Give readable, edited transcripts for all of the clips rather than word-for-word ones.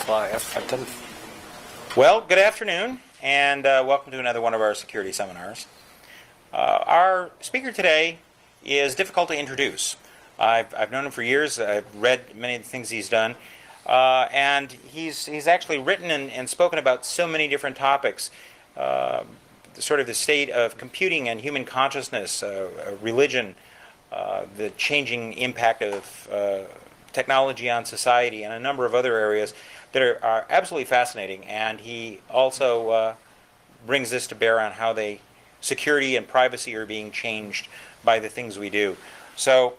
fly. I've done. Well, good afternoon, and welcome to another one of our security seminars. Our speaker today is difficult to introduce. I've known him for years. I've read many of the things he's done, and he's actually written and spoken about so many different topics. Sort of the state of computing and human consciousness, religion, the changing impact of technology on society, and a number of other areas that are absolutely fascinating. And he also brings this to bear on how security and privacy are being changed by the things we do. So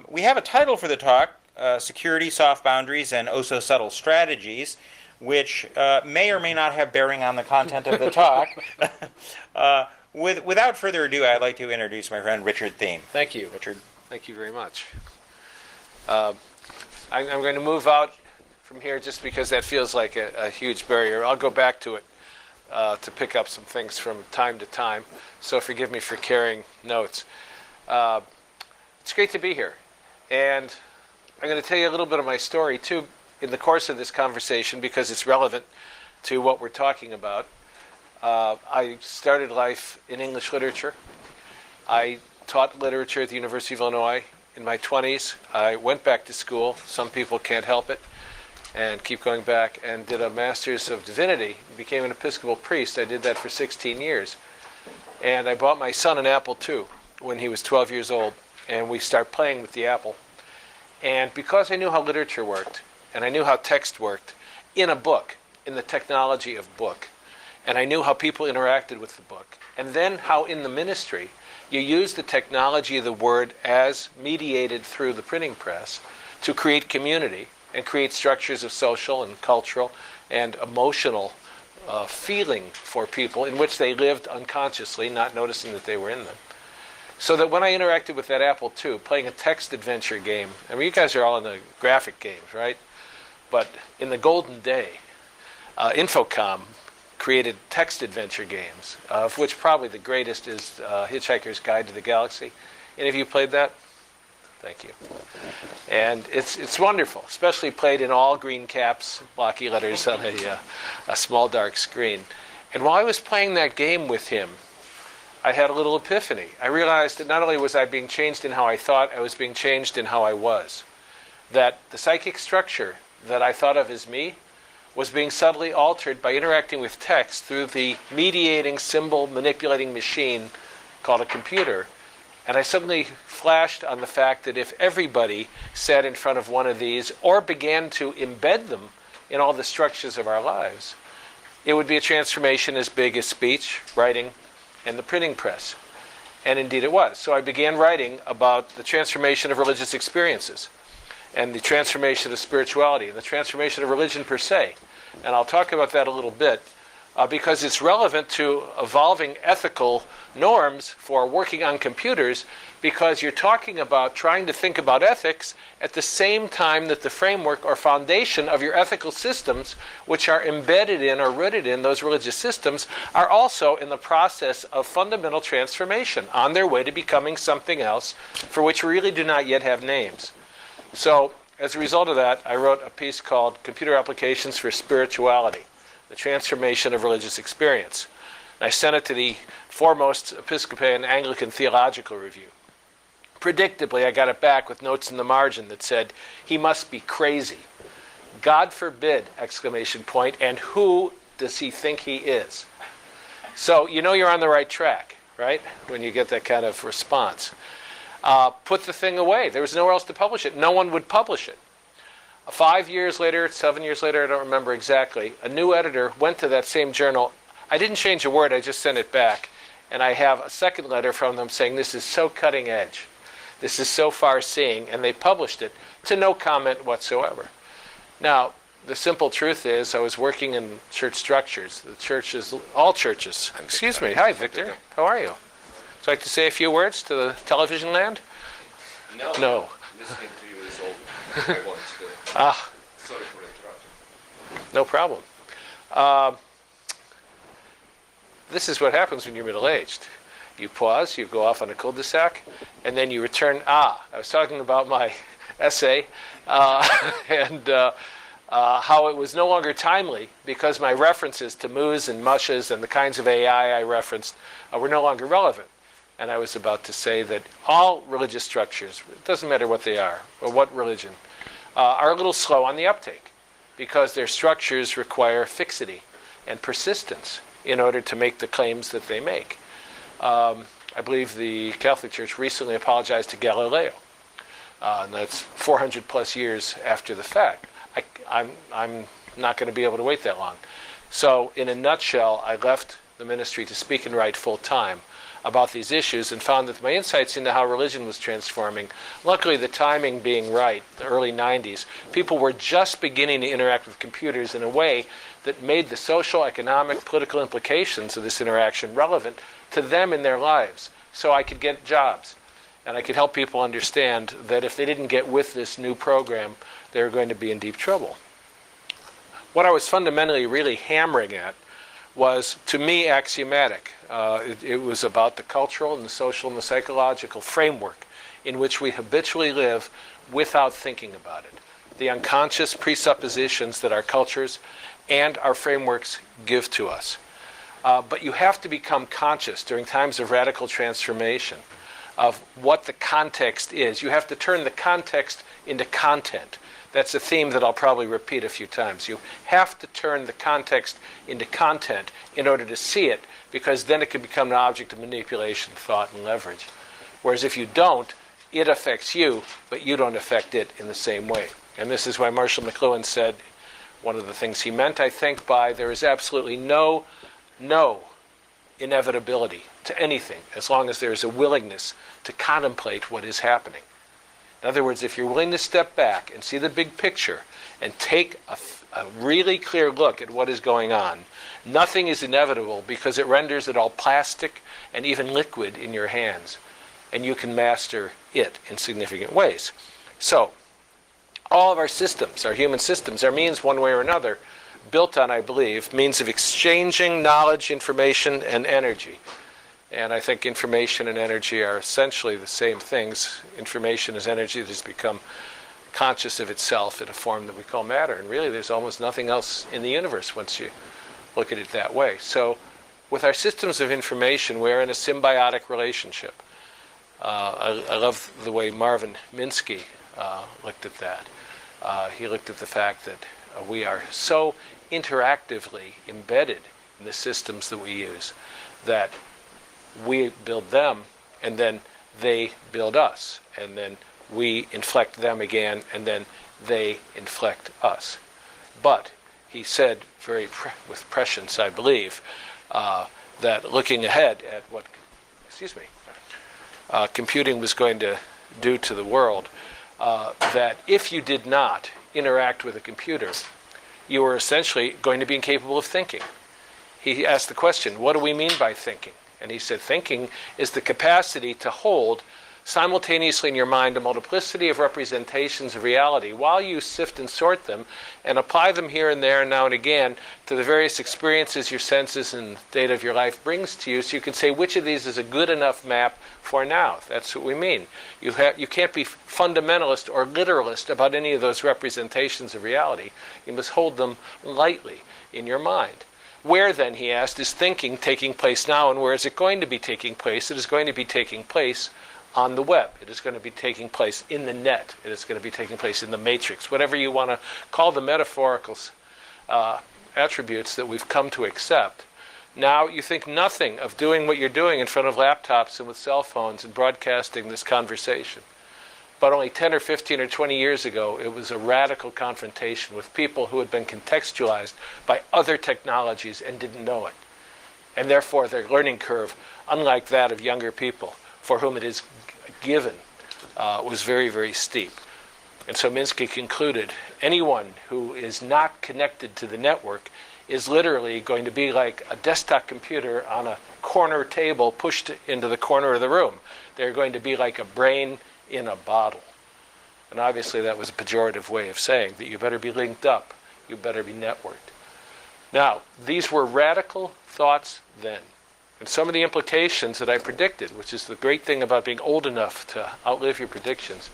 we have a title for the talk, Security, Soft Boundaries, and Oh So Subtle Strategies, which may or may not have bearing on the content of the talk. Without further ado, I'd like to introduce my friend Richard Thiem. Thank you. Richard. Thank you very much. I'm going to move out from here just because that feels like a huge barrier. I'll go back to it to pick up some things from time to time, so forgive me for carrying notes. It's great to be here, and I'm going to tell you a little bit of my story too in the course of this conversation because it's relevant to what we're talking about. I started life in English literature. I taught literature at the University of Illinois in my 20s. I went back to school. Some people can't help it and keep going back, and did a Master's of Divinity, became an Episcopal priest. I did that for 16 years. And I bought my son an Apple II when he was 12 years old, and we started playing with the Apple. And because I knew how literature worked, and I knew how text worked in a book, in the technology of book, and I knew how people interacted with the book, and then how in the ministry you use the technology of the word as mediated through the printing press to create community and create structures of social and cultural and emotional feeling for people in which they lived unconsciously, not noticing that they were in them. So that when I interacted with that Apple II, playing a text adventure game, I mean, you guys are all in the graphic games, right? But in the golden day, Infocom created text adventure games, of which probably the greatest is Hitchhiker's Guide to the Galaxy. Any of you played that? Thank you. And it's wonderful, especially played in all green caps, blocky letters on a small dark screen. And while I was playing that game with him, I had a little epiphany. I realized that not only was I being changed in how I thought, I was being changed in how I was. That the psychic structure that I thought of as me was being subtly altered by interacting with text through the mediating symbol manipulating machine called a computer. And I suddenly flashed on the fact that if everybody sat in front of one of these or began to embed them in all the structures of our lives, it would be a transformation as big as speech, writing, and the printing press. And indeed it was. So I began writing about the transformation of religious experiences and the transformation of spirituality and the transformation of religion per se. And I'll talk about that a little bit because it's relevant to evolving ethical norms for working on computers, because you're talking about trying to think about ethics at the same time that the framework or foundation of your ethical systems, which are embedded in or rooted in those religious systems, are also in the process of fundamental transformation on their way to becoming something else for which we really do not yet have names. So as a result of that, I wrote a piece called Computer Applications for Spirituality, the Transformation of Religious Experience. And I sent it to the foremost Episcopalian Anglican Theological Review. Predictably, I got it back with notes in the margin that said, he must be crazy. God forbid, exclamation point, and who does he think he is? So you know you're on the right track, right? When you get that kind of response. Put the thing away. There was nowhere else to publish it. No one would publish it. 5 years later, 7 years later, I don't remember exactly, a new editor went to that same journal. I didn't change a word, I just sent it back. And I have a second letter from them saying, this is so cutting edge. This is so far-seeing, and they published it to no comment whatsoever. Now, the simple truth is I was working in church structures. The churches, all churches. Excuse me. Hi, Victor. How are you? Would you like to say a few words to the television land? No. Listening to you is all I want to. Sorry for interrupting. No problem. This is what happens when you're middle-aged. You pause, you go off on a cul-de-sac, and then you return. I was talking about my essay, and how it was no longer timely because my references to moos and mushes and the kinds of AI I referenced were no longer relevant. And I was about to say that all religious structures, it doesn't matter what they are or what religion, are a little slow on the uptake because their structures require fixity and persistence in order to make the claims that they make. I believe the Catholic Church recently apologized to Galileo. And that's 400 plus years after the fact. I'm not going to be able to wait that long. So in a nutshell, I left the ministry to speak and write full time about these issues and found that my insights into how religion was transforming, luckily the timing being right, the early 90s, people were just beginning to interact with computers in a way that made the social, economic, political implications of this interaction relevant to them in their lives. So I could get jobs and I could help people understand that if they didn't get with this new program, they were going to be in deep trouble. What I was fundamentally really hammering at was, to me, axiomatic. It was about the cultural and the social and the psychological framework in which we habitually live without thinking about it. The unconscious presuppositions that our cultures and our frameworks give to us. But you have to become conscious during times of radical transformation of what the context is. You have to turn the context into content. That's a theme that I'll probably repeat a few times. You have to turn the context into content in order to see it, because then it can become an object of manipulation, thought, and leverage. Whereas if you don't, it affects you, but you don't affect it in the same way. And this is why Marshall McLuhan said, one of the things he meant, I think, by there is absolutely no inevitability to anything as long as there is a willingness to contemplate what is happening. In other words, if you're willing to step back and see the big picture and take a really clear look at what is going on, nothing is inevitable because it renders it all plastic and even liquid in your hands, and you can master it in significant ways. So, all of our systems, our human systems, are means one way or another, built on, I believe, means of exchanging knowledge, information, and energy. And I think information and energy are essentially the same things. Information is energy that has become conscious of itself in a form that we call matter. And really, there's almost nothing else in the universe once you look at it that way. So with our systems of information, we're in a symbiotic relationship. I love the way Marvin Minsky looked at that. He looked at the fact that we are so interactively embedded in the systems that we use that we build them, and then they build us, and then we inflect them again, and then they inflect us. But he said, with prescience, I believe, that looking ahead at what, computing was going to do to the world, that if you did not interact with a computer, you were essentially going to be incapable of thinking. He asked the question, what do we mean by thinking? And he said, thinking is the capacity to hold simultaneously in your mind a multiplicity of representations of reality while you sift and sort them and apply them here and there and now and again to the various experiences your senses and data of your life brings to you, so you can say which of these is a good enough map for now. That's what we mean. You can't be fundamentalist or literalist about any of those representations of reality. You must hold them lightly in your mind. Where then, he asked, is thinking taking place now, and where is it going to be taking place? It is going to be taking place on the web. It is going to be taking place in the net. It is going to be taking place in the matrix, whatever you want to call the metaphorical attributes that we've come to accept. Now you think nothing of doing what you're doing in front of laptops and with cell phones and broadcasting this conversation. But only 10 or 15 or 20 years ago, it was a radical confrontation with people who had been contextualized by other technologies and didn't know it. And therefore, their learning curve, unlike that of younger people, for whom it is given, was very, very steep. And so Minsky concluded, anyone who is not connected to the network is literally going to be like a desktop computer on a corner table pushed into the corner of the room. They're going to be like a brain in a bottle. And obviously that was a pejorative way of saying that you better be linked up, you better be networked. Now, these were radical thoughts then. And some of the implications that I predicted, which is the great thing about being old enough to outlive your predictions,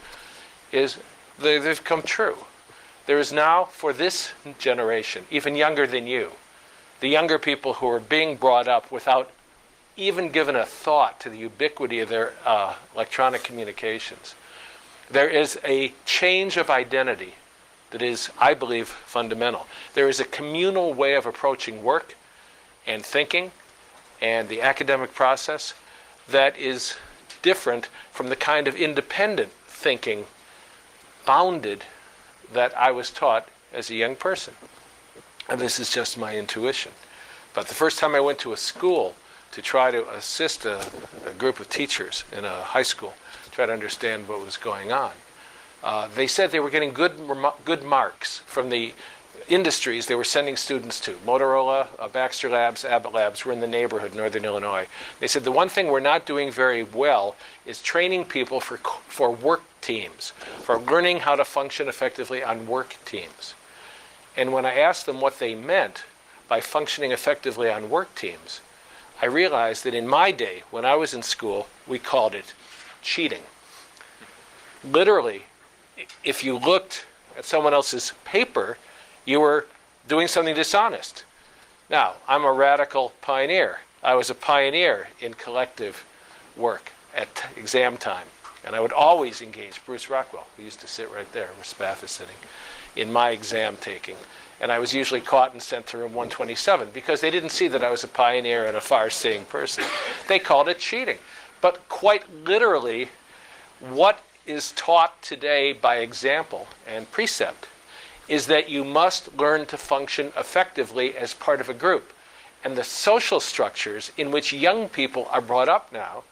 is they've come true. There is now, for this generation, even younger than you, the younger people who are being brought up without even given a thought to the ubiquity of their electronic communications, there is a change of identity that is, I believe, fundamental. There is a communal way of approaching work and thinking and the academic process that is different from the kind of independent thinking, bounded, that I was taught as a young person. And this is just my intuition. But the first time I went to a school to try to assist a group of teachers in a high school, try to understand what was going on, they said they were getting good marks from the industries they were sending students to. Motorola, Baxter Labs, Abbott Labs were in the neighborhood, Northern Illinois. They said the one thing we're not doing very well is training people for work teams, for learning how to function effectively on work teams. And when I asked them what they meant by functioning effectively on work teams, I realized that in my day, when I was in school, we called it cheating. Literally, if you looked at someone else's paper, you were doing something dishonest. Now, I'm a radical pioneer. I was a pioneer in collective work at exam time. And I would always engage Bruce Rockwell, who used to sit right there, where Spath is sitting, in my exam taking. And I was usually caught and sent to room 127 because they didn't see that I was a pioneer and a far-seeing person. They called it cheating. But quite literally, what is taught today by example and precept is that you must learn to function effectively as part of a group. And the social structures in which young people are brought up now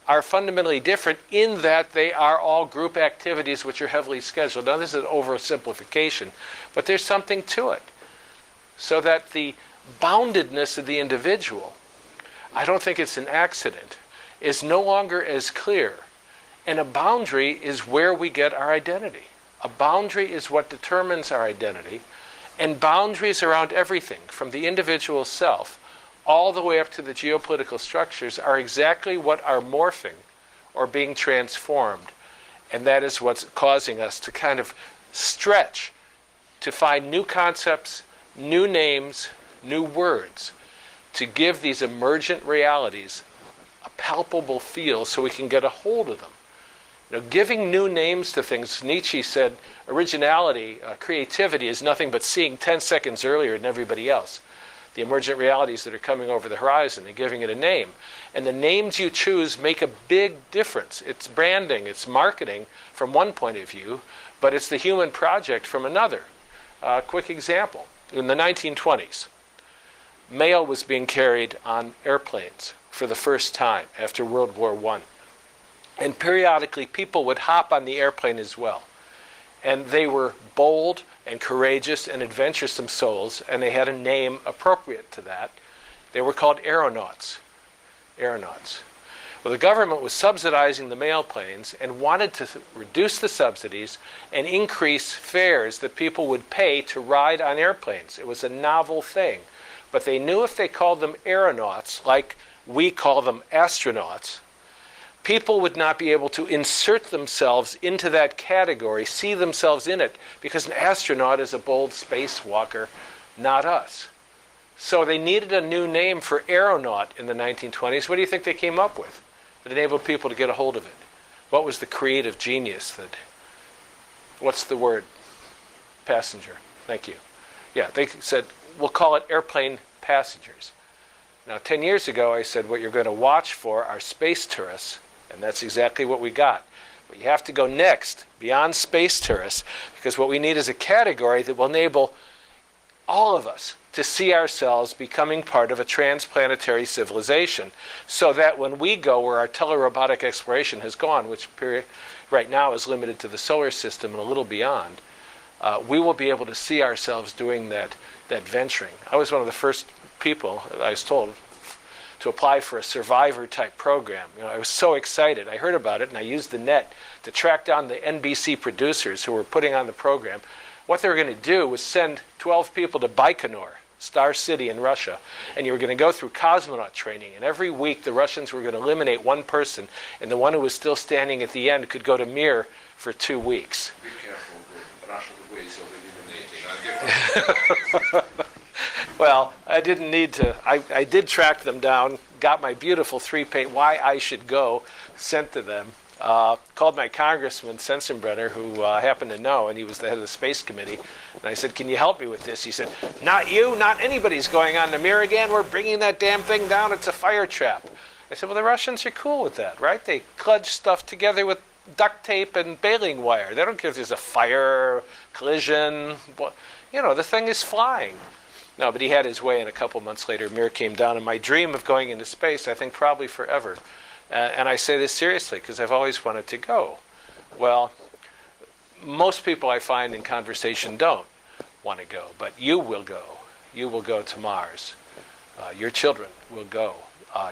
are fundamentally different in that they are all group activities which are heavily scheduled. Now, this is an oversimplification, but there's something to it. So that the boundedness of the individual, I don't think it's an accident, is no longer as clear. And a boundary is where we get our identity. A boundary is what determines our identity, and boundaries around everything, from the individual self all the way up to the geopolitical structures, are exactly what are morphing or being transformed. And that is what's causing us to kind of stretch, to find new concepts, new names, new words, to give these emergent realities a palpable feel so we can get a hold of them. You know, giving new names to things, Nietzsche said, originality, creativity is nothing but seeing 10 seconds earlier than everybody else. The emergent realities that are coming over the horizon and giving it a name. And the names you choose make a big difference. It's branding, it's marketing from one point of view, but it's the human project from another. Quick example. In the 1920s, mail was being carried on airplanes for the first time after World War I. And periodically, people would hop on the airplane as well. And they were bold and courageous and adventuresome souls, and they had a name appropriate to that. They were called aeronauts. Aeronauts. Well, the government was subsidizing the mail planes and wanted to reduce the subsidies and increase fares that people would pay to ride on airplanes. It was a novel thing. But they knew if they called them aeronauts, like we call them astronauts, people would not be able to insert themselves into that category, see themselves in it, because an astronaut is a bold spacewalker, not us. So they needed a new name for aeronaut in the 1920s. What do you think they came up with that enabled people to get a hold of it? What was the creative genius that, what's the word? Passenger. Thank you. Yeah, they said, we'll call it airplane passengers. Now, 10 years ago, I said, what you're going to watch for are space tourists. And that's exactly what we got. But you have to go next, beyond space tourists, because what we need is a category that will enable all of us to see ourselves becoming part of a transplanetary civilization, so that when we go where our telerobotic exploration has gone, which right now is limited to the solar system and a little beyond, we will be able to see ourselves doing that venturing. I was one of the first people, I was told, to apply for a survivor-type program. You know, I was so excited. I heard about it, and I used the net to track down the NBC producers who were putting on the program. What they were going to do was send 12 people to Baikonur, Star City in Russia, and you were going to go through cosmonaut training. And every week, the Russians were going to eliminate one person, and the one who was still standing at the end could go to Mir for 2 weeks. Be careful, the Russian ways of Well, I didn't need to. I did track them down, got my beautiful 3-page why I should go, sent to them. Called my congressman, Sensenbrenner, who happened to know, and he was the head of the space committee. And I said, can you help me with this? He said, not you, not anybody's going on the Mir again. We're bringing that damn thing down. It's a fire trap. I said, well, the Russians are cool with that, right? They kludge stuff together with duct tape and baling wire. They don't care if there's a fire, collision. You know, the thing is flying. No, but he had his way, and a couple months later, Mir came down. And my dream of going into space, I think probably forever. And I say this seriously because I've always wanted to go. Well, most people I find in conversation don't want to go, but you will go. You will go to Mars. Your children will go.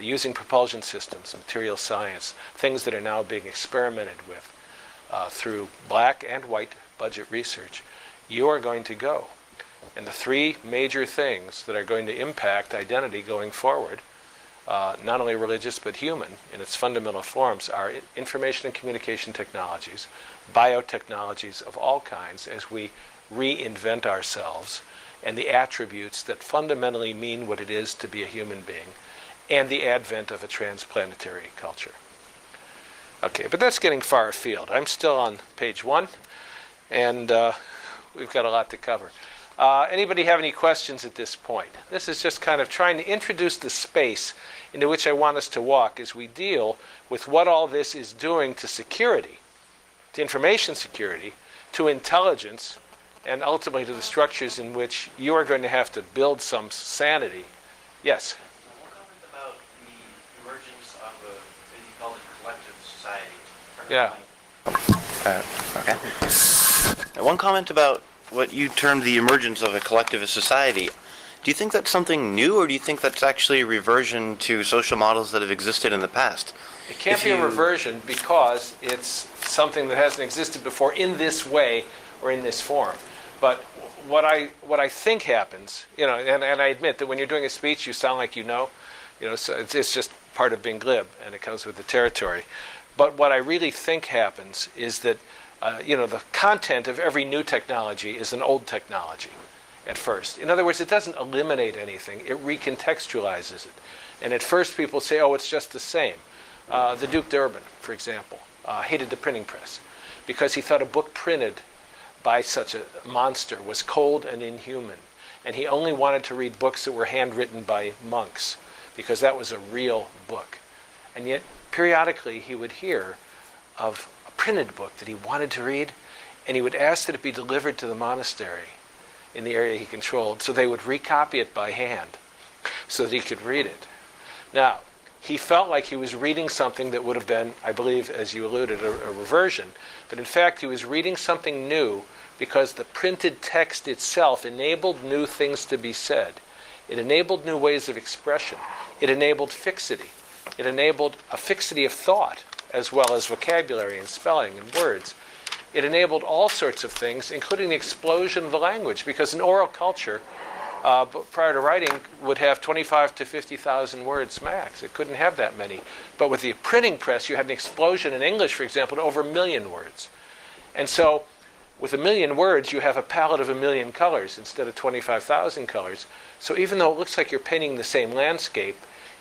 Using propulsion systems, material science, things that are now being experimented with through black and white budget research. You are going to go. And the 3 major things that are going to impact identity going forward, not only religious but human in its fundamental forms, are information and communication technologies, biotechnologies of all kinds as we reinvent ourselves, and the attributes that fundamentally mean what it is to be a human being, and the advent of a transplanetary culture. Okay, but that's getting far afield. I'm still on page 1, and we've got a lot to cover. Anybody have any questions at this point? This is just kind of trying to introduce the space into which I want us to walk as we deal with what all this is doing to security, to information security, to intelligence, and ultimately to the structures in which you are going to have to build some sanity. Yes? One comment about the emergence of a, maybe you call it collective society. Yeah. Okay. One comment about what you termed the emergence of a collectivist society. Do you think that's something new, or do you think that's actually a reversion to social models that have existed in the past? It can't be a reversion because it's something that hasn't existed before in this way or in this form. But what I think happens, you know, and I admit that when you're doing a speech, you sound like you know, so it's just part of being glib, and it comes with the territory. But what I really think happens is that, the content of every new technology is an old technology at first. In other words, it doesn't eliminate anything. It recontextualizes it. And at first people say, oh, it's just the same. The Duke d'Urban, for example, hated the printing press because he thought a book printed by such a monster was cold and inhuman. And he only wanted to read books that were handwritten by monks because that was a real book. And yet, periodically, he would hear of a printed book that he wanted to read, and he would ask that it be delivered to the monastery in the area he controlled, so they would recopy it by hand so that he could read it. Now, he felt like he was reading something that would have been, I believe, as you alluded, a reversion, but in fact he was reading something new because the printed text itself enabled new things to be said. It enabled new ways of expression. It enabled fixity. It enabled a fixity of thought, as well as vocabulary and spelling and words. It enabled all sorts of things, including the explosion of the language, because an oral culture, prior to writing, would have 25 to 50,000 words max. It couldn't have that many. But with the printing press, you had an explosion in English, for example, to over 1 million words. And so, with 1 million words, you have a palette of 1 million colors instead of 25,000 colors. So even though it looks like you're painting the same landscape,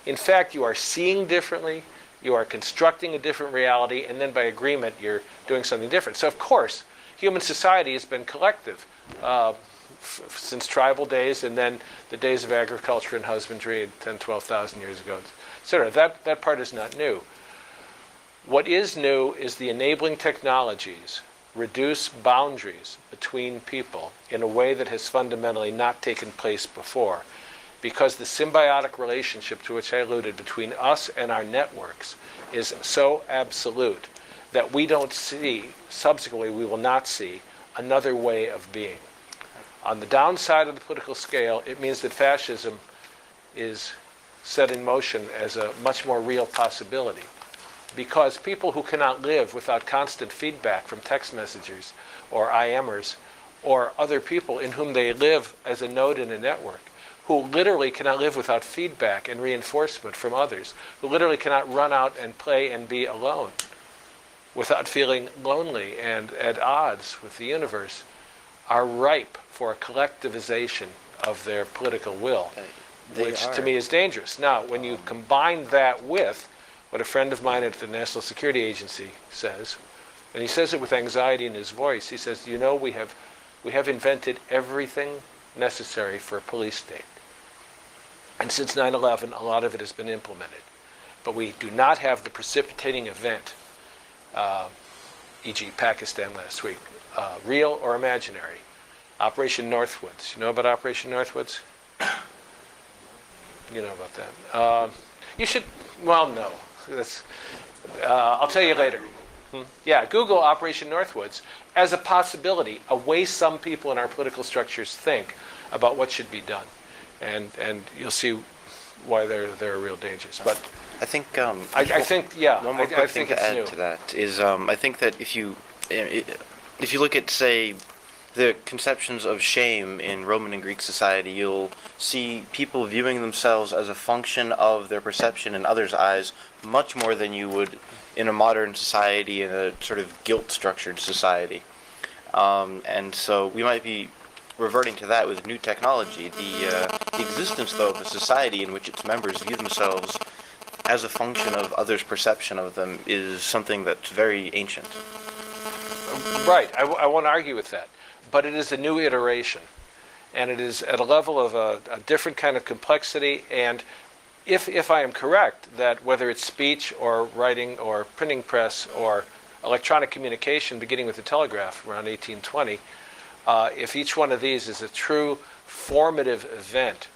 in fact, you are seeing differently, you are constructing a different reality, and then by agreement, you're doing something different. So of course, human society has been collective since tribal days, and then the days of agriculture and husbandry 10, 12,000 years ago, etc. That part is not new. What is new is the enabling technologies reduce boundaries between people in a way that has fundamentally not taken place before, because the symbiotic relationship to which I alluded between us and our networks is so absolute that we don't see, subsequently we will not see, another way of being. On the downside of the political scale, it means that fascism is set in motion as a much more real possibility, because people who cannot live without constant feedback from text messengers or IMers or other people in whom they live as a node in a network, who literally cannot live without feedback and reinforcement from others, who literally cannot run out and play and be alone without feeling lonely and at odds with the universe, are ripe for a collectivization of their political will, They which to are. me is dangerous. Now, when you combine that with what a friend of mine at the National Security Agency says, and he says it with anxiety in his voice, he says, you know, we have invented everything necessary for a police state. And since 9/11, a lot of it has been implemented. But we do not have the precipitating event, e.g. Pakistan last week, real or imaginary. Operation Northwoods. You know about Operation Northwoods? You know about that. You should, well, no. I'll tell you later. Yeah, Google Operation Northwoods as a possibility, a way some people in our political structures think about what should be done. And you'll see why there are real dangers. But I think I think, yeah, one more I quick think thing to it's add new. to that is I think that if you look at, say, the conceptions of shame in Roman and Greek society, you'll see people viewing themselves as a function of their perception in others' eyes much more than you would in a modern society, in a sort of guilt-structured society. And so we might be reverting to that with new technology. The existence, though, of a society in which its members view themselves as a function of others' perception of them is something that's very ancient. Right, I won't argue with that. But it is a new iteration. And it is at a level of a different kind of complexity. And if I am correct, that whether it's speech or writing or printing press or electronic communication beginning with the telegraph around 1820, if each one of these is a true formative event,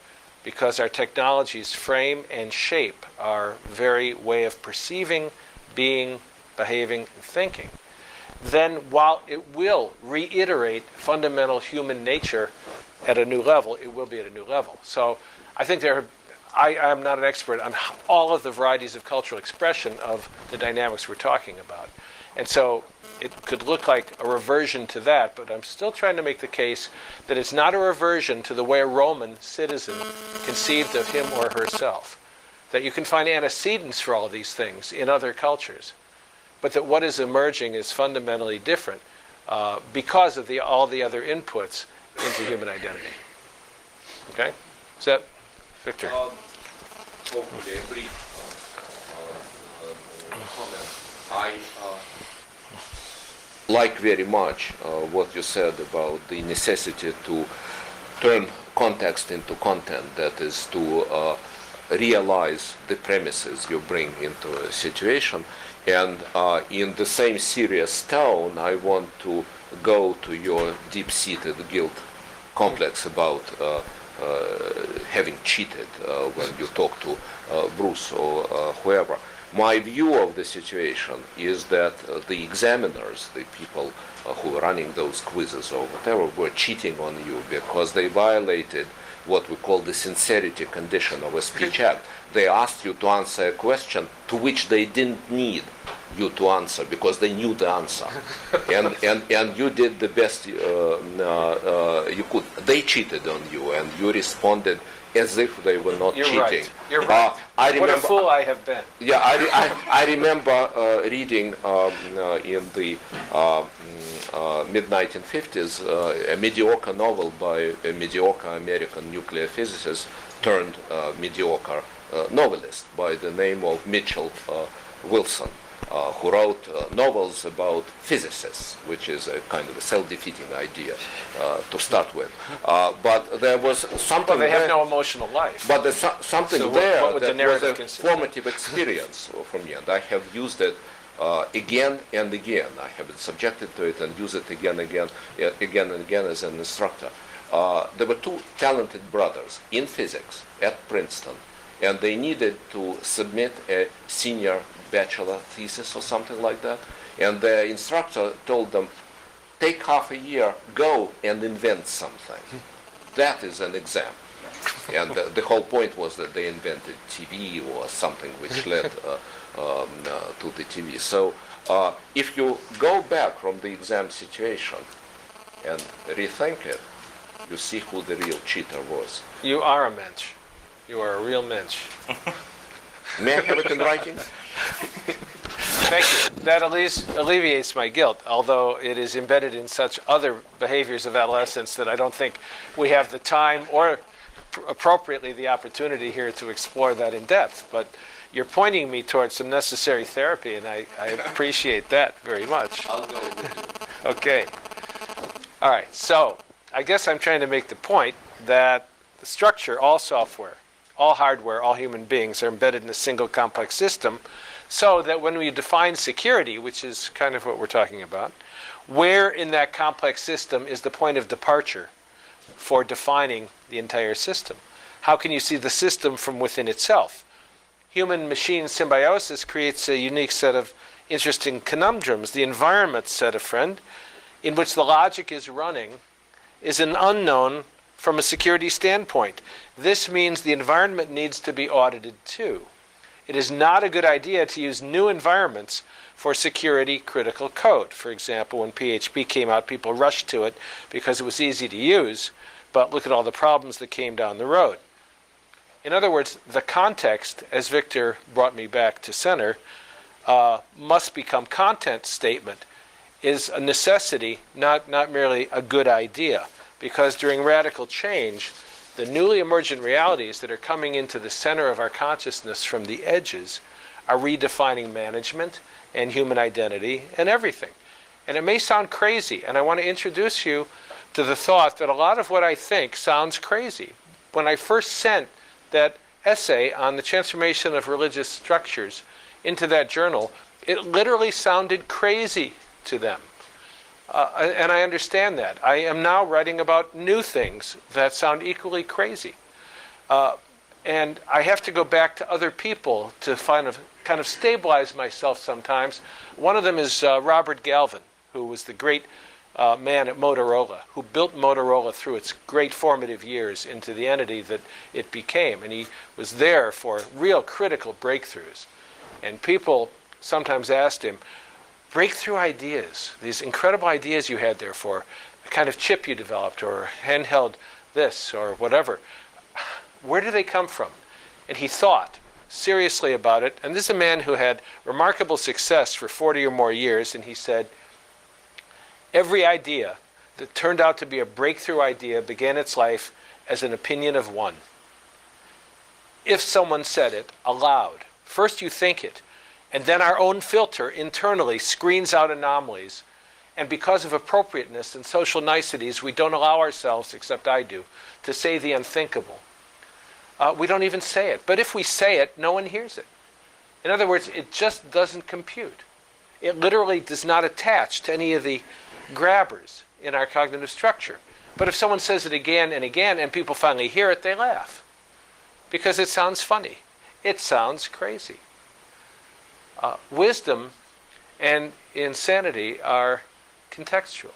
because our technologies frame and shape our very way of perceiving, being, behaving, and thinking, then while it will reiterate fundamental human nature at a new level, it will be at a new level. So I think I am not an expert on all of the varieties of cultural expression of the dynamics we're talking about. And so it could look like a reversion to that, but I'm still trying to make the case that it's not a reversion to the way a Roman citizen conceived of him or herself. That you can find antecedents for all of these things in other cultures, but that what is emerging is fundamentally different because of all the other inputs into human identity. Okay? Is that, Victor? Hopefully a brief comment. I like very much what you said about the necessity to turn context into content, that is to realize the premises you bring into a situation. And in the same serious tone, I want to go to your deep-seated guilt complex about having cheated when you talk to Bruce or whoever. My view of the situation is that the examiners, the people who were running those quizzes or whatever, were cheating on you because they violated what we call the sincerity condition of a speech act. They asked you to answer a question to which they didn't need you to answer because they knew the answer. and you did the best you could. They cheated on you and you responded as if they were not cheating. Right. You're right. What a fool I have been. Yeah, I remember reading in the mid-1950s a mediocre novel by a mediocre American nuclear physicist turned mediocre novelist by the name of Mitchell Wilson, who wrote novels about physicists, which is a kind of a self-defeating idea to start with. But there was something Well, they have there, no emotional life. but there's something So there what would the that was narrative a consist? formative experience for me, and I have used it again and again. I have been subjected to it and use it again and again as an instructor. There were two talented brothers in physics at Princeton, and they needed to submit a senior bachelor thesis or something like that. And the instructor told them, take half a year, go and invent something. That is an exam. And the whole point was that they invented TV or something which led to the TV. So if you go back from the exam situation and rethink it, you see who the real cheater was. You are a mensch. You are a real mensch. May I have it in writing? Thank you. That alleviates my guilt, although it is embedded in such other behaviors of adolescence that I don't think we have the time or appropriately the opportunity here to explore that in depth. But you're pointing me towards some necessary therapy, and I appreciate that very much. I'll go with you. Okay. All right. So I guess I'm trying to make the point that the structure, all software, all hardware, all human beings are embedded in a single complex system, so that when we define security, which is kind of what we're talking about, where in that complex system is the point of departure for defining the entire system? How can you see the system from within itself? Human-machine symbiosis creates a unique set of interesting conundrums. The environment, said a friend, in which the logic is running is an unknown from a security standpoint. This means the environment needs to be audited too. It is not a good idea to use new environments for security critical code. For example, when PHP came out, people rushed to it because it was easy to use, but look at all the problems that came down the road. In other words, the context, as Victor brought me back to center, must become content statement, is a necessity, not merely a good idea. Because during radical change, the newly emergent realities that are coming into the center of our consciousness from the edges are redefining management and human identity and everything. And it may sound crazy, and I want to introduce you to the thought that a lot of what I think sounds crazy. When I first sent that essay on the transformation of religious structures into that journal, it literally sounded crazy to them. And I understand that. I am now writing about new things that sound equally crazy. And I have to go back to other people to kind of stabilize myself sometimes. One of them is Robert Galvin, who was the great man at Motorola, who built Motorola through its great formative years into the entity that it became. And he was there for real critical breakthroughs. And people sometimes asked him, breakthrough ideas, these incredible ideas you had there for a kind of chip you developed or handheld this or whatever, where do they come from? And he thought seriously about it. And this is a man who had remarkable success for 40 or more years. And he said, every idea that turned out to be a breakthrough idea began its life as an opinion of one. If someone said it aloud, first you think it, and then our own filter internally screens out anomalies. And because of appropriateness and social niceties, we don't allow ourselves, except I do, to say the unthinkable. We don't even say it. But if we say it, no one hears it. In other words, it just doesn't compute. It literally does not attach to any of the grabbers in our cognitive structure. But if someone says it again and again and people finally hear it, they laugh. Because it sounds funny. It sounds crazy. Wisdom and insanity are contextual.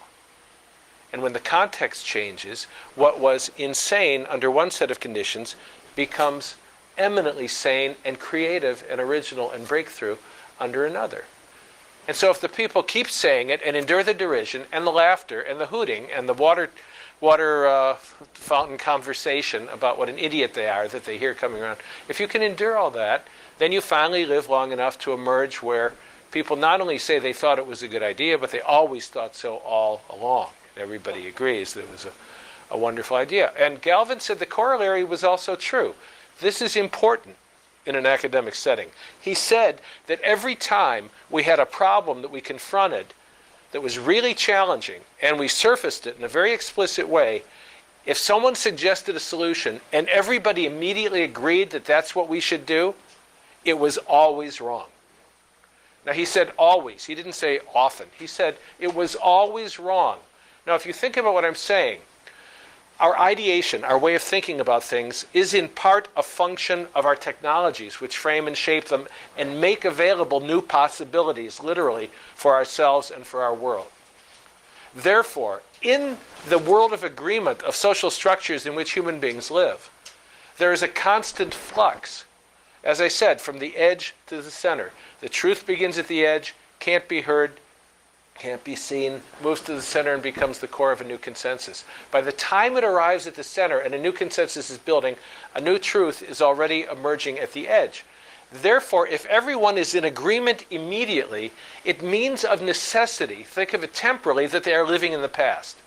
And when the context changes, what was insane under one set of conditions becomes eminently sane and creative and original and breakthrough under another. And so if the people keep saying it and endure the derision and the laughter and the hooting and the water fountain conversation about what an idiot they are that they hear coming around, if you can endure all that, then you finally live long enough to emerge where people not only say they thought it was a good idea, but they always thought so all along. Everybody agrees that it was a wonderful idea. And Galvin said the corollary was also true. This is important in an academic setting. He said that every time we had a problem that we confronted that was really challenging, and we surfaced it in a very explicit way, if someone suggested a solution and everybody immediately agreed that that's what we should do, it was always wrong. Now, he said always. He didn't say often. He said it was always wrong. Now, if you think about what I'm saying, our ideation, our way of thinking about things, is in part a function of our technologies, which frame and shape them and make available new possibilities, literally, for ourselves and for our world. Therefore, in the world of agreement of social structures in which human beings live, there is a constant flux. As I said, from the edge to the center. The truth begins at the edge, can't be heard, can't be seen, moves to the center and becomes the core of a new consensus. By the time it arrives at the center and a new consensus is building, a new truth is already emerging at the edge. Therefore, if everyone is in agreement immediately, it means of necessity, think of it temporally, that they are living in the past.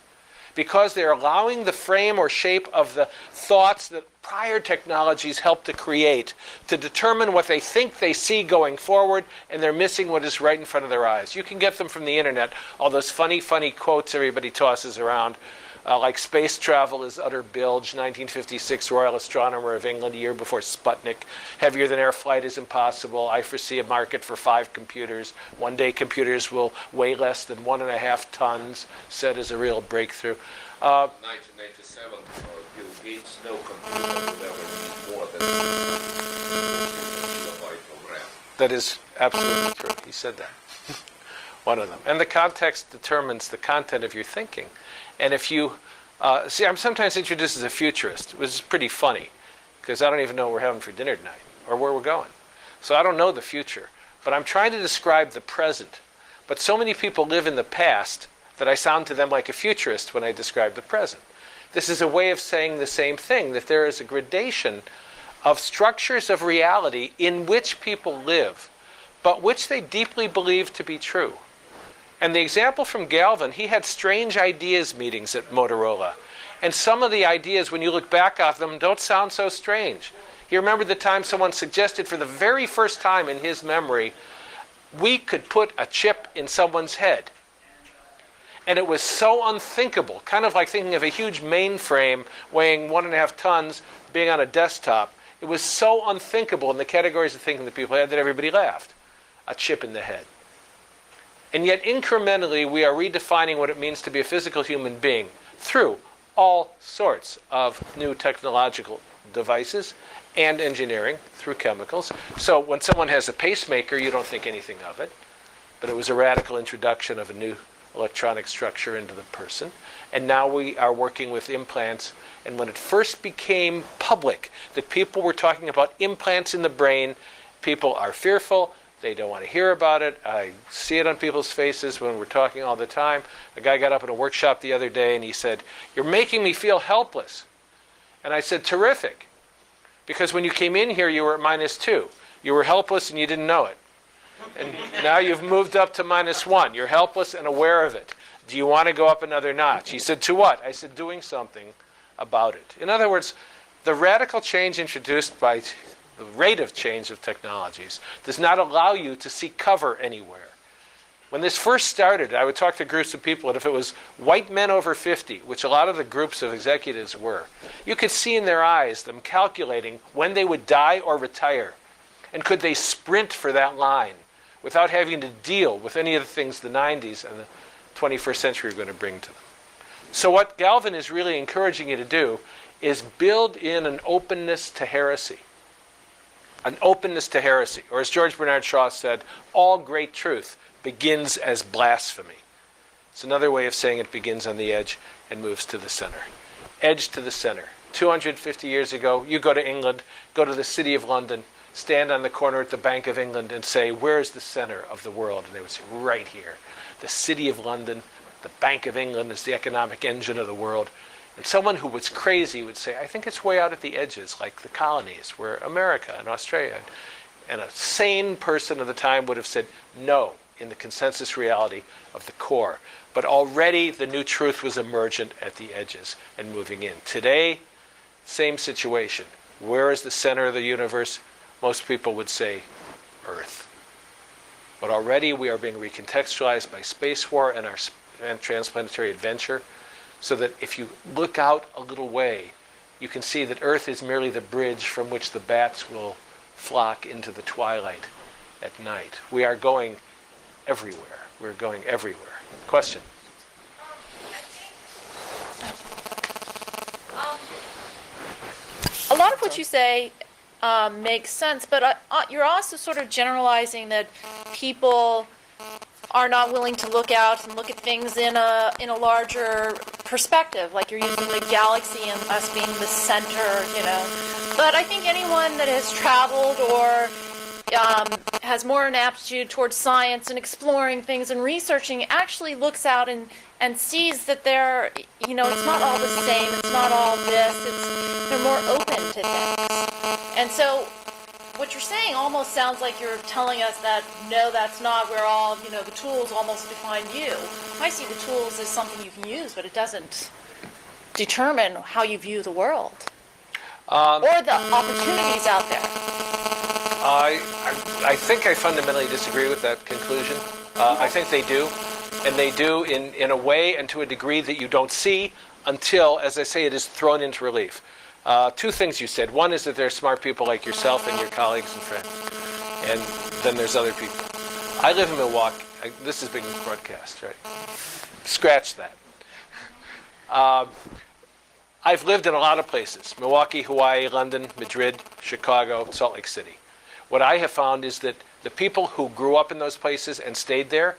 Because they're allowing the frame or shape of the thoughts that prior technologies helped to create to determine what they think they see going forward, and they're missing what is right in front of their eyes. You can get them from the internet, all those funny quotes everybody tosses around, like space travel is utter bilge, 1956 Royal Astronomer of England, a year before Sputnik. Heavier than air flight is impossible. I foresee a market for 5 computers. One day computers will weigh less than 1.5 tons, said as a real breakthrough. 1997, Bill Gates, no computer would ever need more than 2 kilobytes of RAM. That is absolutely true. He said that. One of them. And the context determines the content of your thinking. And if you, see, I'm sometimes introduced as a futurist, which is pretty funny, because I don't even know what we're having for dinner tonight, or where we're going. So I don't know the future, but I'm trying to describe the present. But so many people live in the past that I sound to them like a futurist when I describe the present. This is a way of saying the same thing, that there is a gradation of structures of reality in which people live, but which they deeply believe to be true. And the example from Galvin, he had strange ideas meetings at Motorola. And some of the ideas, when you look back at them, don't sound so strange. He remembered the time someone suggested for the very first time in his memory, we could put a chip in someone's head. And it was so unthinkable, kind of like thinking of a huge mainframe weighing 1.5 tons being on a desktop. It was so unthinkable in the categories of thinking that people had that everybody laughed. A chip in the head. And yet incrementally, we are redefining what it means to be a physical human being through all sorts of new technological devices and engineering through chemicals. So when someone has a pacemaker, you don't think anything of it. But it was a radical introduction of a new electronic structure into the person. And now we are working with implants. And when it first became public that people were talking about implants in the brain, people are fearful. They don't want to hear about it. I see it on people's faces when we're talking all the time. A guy got up in a workshop the other day and he said, "You're making me feel helpless." And I said, "Terrific. Because when you came in here, you were at -2. You were helpless and you didn't know it. And now you've moved up to -1. You're helpless and aware of it. Do you want to go up another notch?" He said, "To what?" I said, "Doing something about it." In other words, the radical change introduced by the rate of change of technologies does not allow you to seek cover anywhere. When this first started, I would talk to groups of people, and if it was white men over 50, which a lot of the groups of executives were, you could see in their eyes them calculating when they would die or retire, and could they sprint for that line without having to deal with any of the things the 90s and the 21st century are going to bring to them. So what Galvin is really encouraging you to do is build in an openness to heresy. An openness to heresy. Or as George Bernard Shaw said, all great truth begins as blasphemy. It's another way of saying it begins on the edge and moves to the center. Edge to the center. 250 years ago, you go to England, go to the City of London, stand on the corner at the Bank of England and say, "Where's the center of the world?" And they would say, "Right here. The City of London, the Bank of England is the economic engine of the world." And someone who was crazy would say, "I think it's way out at the edges, like the colonies, where America and Australia." And a sane person of the time would have said, "No," in the consensus reality of the core. But already the new truth was emergent at the edges and moving in. Today, same situation. Where is the center of the universe? Most people would say Earth. But already we are being recontextualized by space war and our transplanetary adventure, so that if you look out a little way, you can see that Earth is merely the bridge from which the bats will flock into the twilight at night. We are going everywhere. We're going everywhere. Question? A lot of what you say makes sense, but you're also sort of generalizing that people are not willing to look out and look at things in a larger perspective, like you're using the galaxy and us being the center, you know. But I think anyone that has traveled or has more an aptitude towards science and exploring things and researching actually looks out and sees that they're, you know, it's not all the same, it's not all this, they're more open to things. And so what you're saying almost sounds like you're telling us that, no, that's not where all, the tools almost define you. I see the tools as something you can use, but it doesn't determine how you view the world. Or the opportunities out there. I think I fundamentally disagree with that conclusion. I think they do. And they do in a way and to a degree that you don't see until, as I say, it is thrown into relief. Two things you said. One is that there are smart people like yourself and your colleagues and friends. And then there's other people. I live in Milwaukee. This is being broadcast, right? Scratch that. I've lived in a lot of places. Milwaukee, Hawaii, London, Madrid, Chicago, Salt Lake City. What I have found is that the people who grew up in those places and stayed there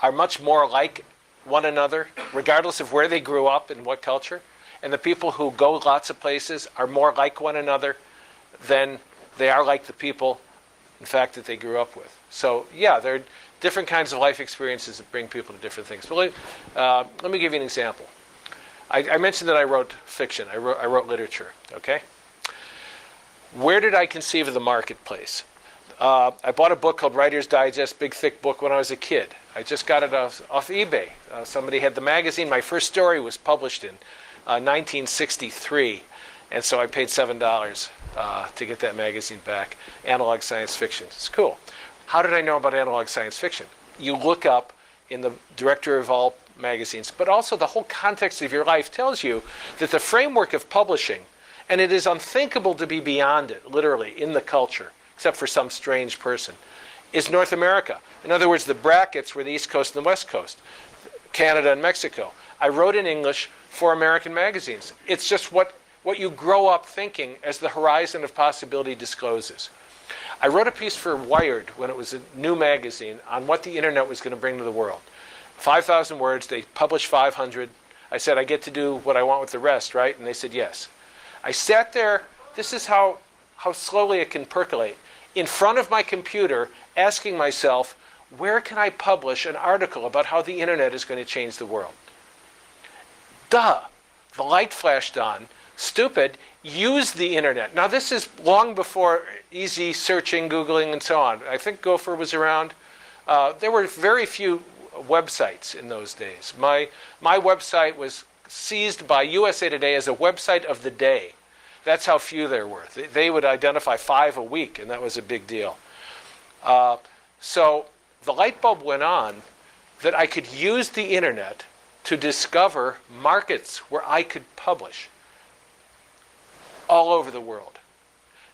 are much more like one another, regardless of where they grew up and what culture. And the people who go lots of places are more like one another than they are like the people, in fact, that they grew up with. So, yeah, there are different kinds of life experiences that bring people to different things. But let me give you an example. I mentioned that I wrote fiction. I wrote literature, okay? Where did I conceive of the marketplace? I bought a book called Writer's Digest, big, thick book, when I was a kid. I just got it off eBay. Somebody had the magazine. My first story was published in 1963, and so I paid $7 to get that magazine back. Analog science fiction. It's cool. How did I know about analog science fiction? You look up in the directory of all magazines, but also the whole context of your life tells you that the framework of publishing, and it is unthinkable to be beyond it, literally, in the culture, except for some strange person, is North America. In other words, the brackets were the East Coast and the West Coast, Canada and Mexico. I wrote in English for American magazines. It's just what you grow up thinking as the horizon of possibility discloses. I wrote a piece for Wired when it was a new magazine on what the internet was going to bring to the world. 5,000 words, they published 500. I said, I get to do what I want with the rest, right? And they said, yes. I sat there, this is how slowly it can percolate, in front of my computer, asking myself, where can I publish an article about how the internet is going to change the world? Duh, the light flashed on. Stupid, use the internet. Now this is long before easy searching, Googling, and so on. I think Gopher was around. There were very few websites in those days. My website was seized by USA Today as a website of the day. That's how few there were. They would identify 5 a week, and that was a big deal. So the light bulb went on that I could use the internet to discover markets where I could publish all over the world.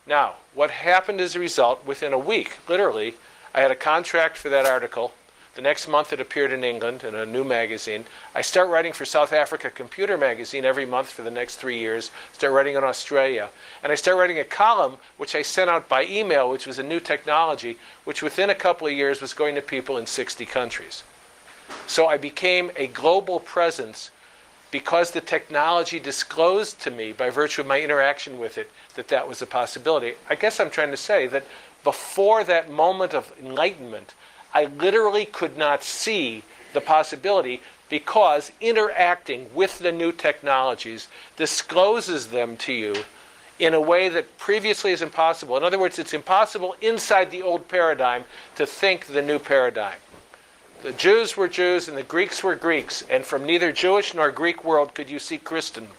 Now, what happened as a result, within a week, literally, I had a contract for that article. The next month it appeared in England in a new magazine. I start writing for South Africa Computer Magazine every month for the next 3 years. Start writing in Australia. And I start writing a column which I sent out by email, which was a new technology, which within a couple of years was going to people in 60 countries. So I became a global presence because the technology disclosed to me, by virtue of my interaction with it, that that was a possibility. I guess I'm trying to say that before that moment of enlightenment, I literally could not see the possibility because interacting with the new technologies discloses them to you in a way that previously is impossible. In other words, it's impossible inside the old paradigm to think the new paradigm. The Jews were Jews and the Greeks were Greeks, and from neither Jewish nor Greek world could you see Christendom.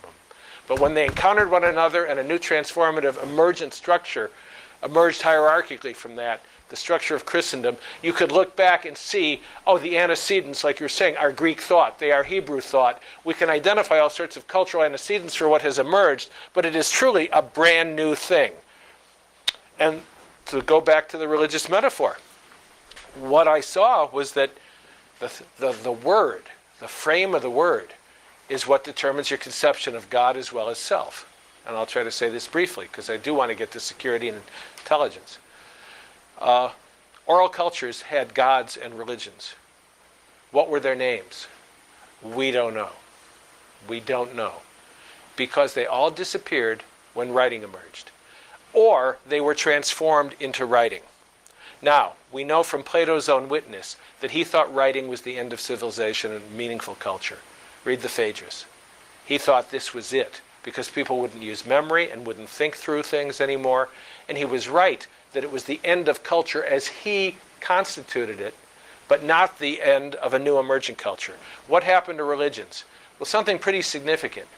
But when they encountered one another and a new transformative emergent structure emerged hierarchically from that, the structure of Christendom, you could look back and see, oh, the antecedents, like you're saying, are Greek thought. They are Hebrew thought. We can identify all sorts of cultural antecedents for what has emerged, but it is truly a brand new thing. And to go back to the religious metaphor, what I saw was that the word, the frame of the word, is what determines your conception of God as well as self. And I'll try to say this briefly, because I do want to get to security and intelligence. Oral cultures had gods and religions. What were their names? We don't know. We don't know. Because they all disappeared when writing emerged. Or they were transformed into writing. Now, we know from Plato's own witness that he thought writing was the end of civilization and meaningful culture. Read the Phaedrus. He thought this was it, because people wouldn't use memory and wouldn't think through things anymore. And he was right, that it was the end of culture as he constituted it, but not the end of a new emergent culture. What happened to religions? Well, something pretty significant.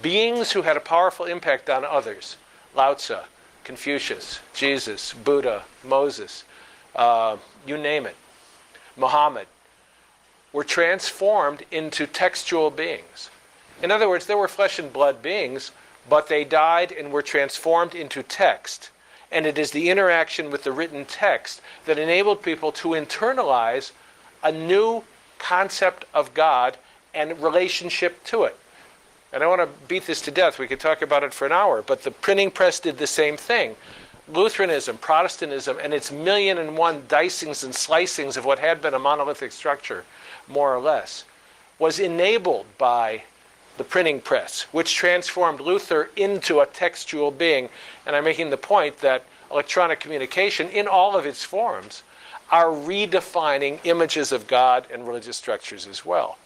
Beings who had a powerful impact on others, Lao Tzu, Confucius, Jesus, Buddha, Moses, you name it, Muhammad, were transformed into textual beings. In other words, they were flesh and blood beings, but they died and were transformed into text. And it is the interaction with the written text that enabled people to internalize a new concept of God and relationship to it. And I want to beat this to death. We could talk about it for an hour, but the printing press did the same thing. Lutheranism, Protestantism, and its 1,000,001 dicings and slicings of what had been a monolithic structure, more or less, was enabled by the printing press, which transformed Luther into a textual being. And I'm making the point that electronic communication, in all of its forms, are redefining images of God and religious structures as well.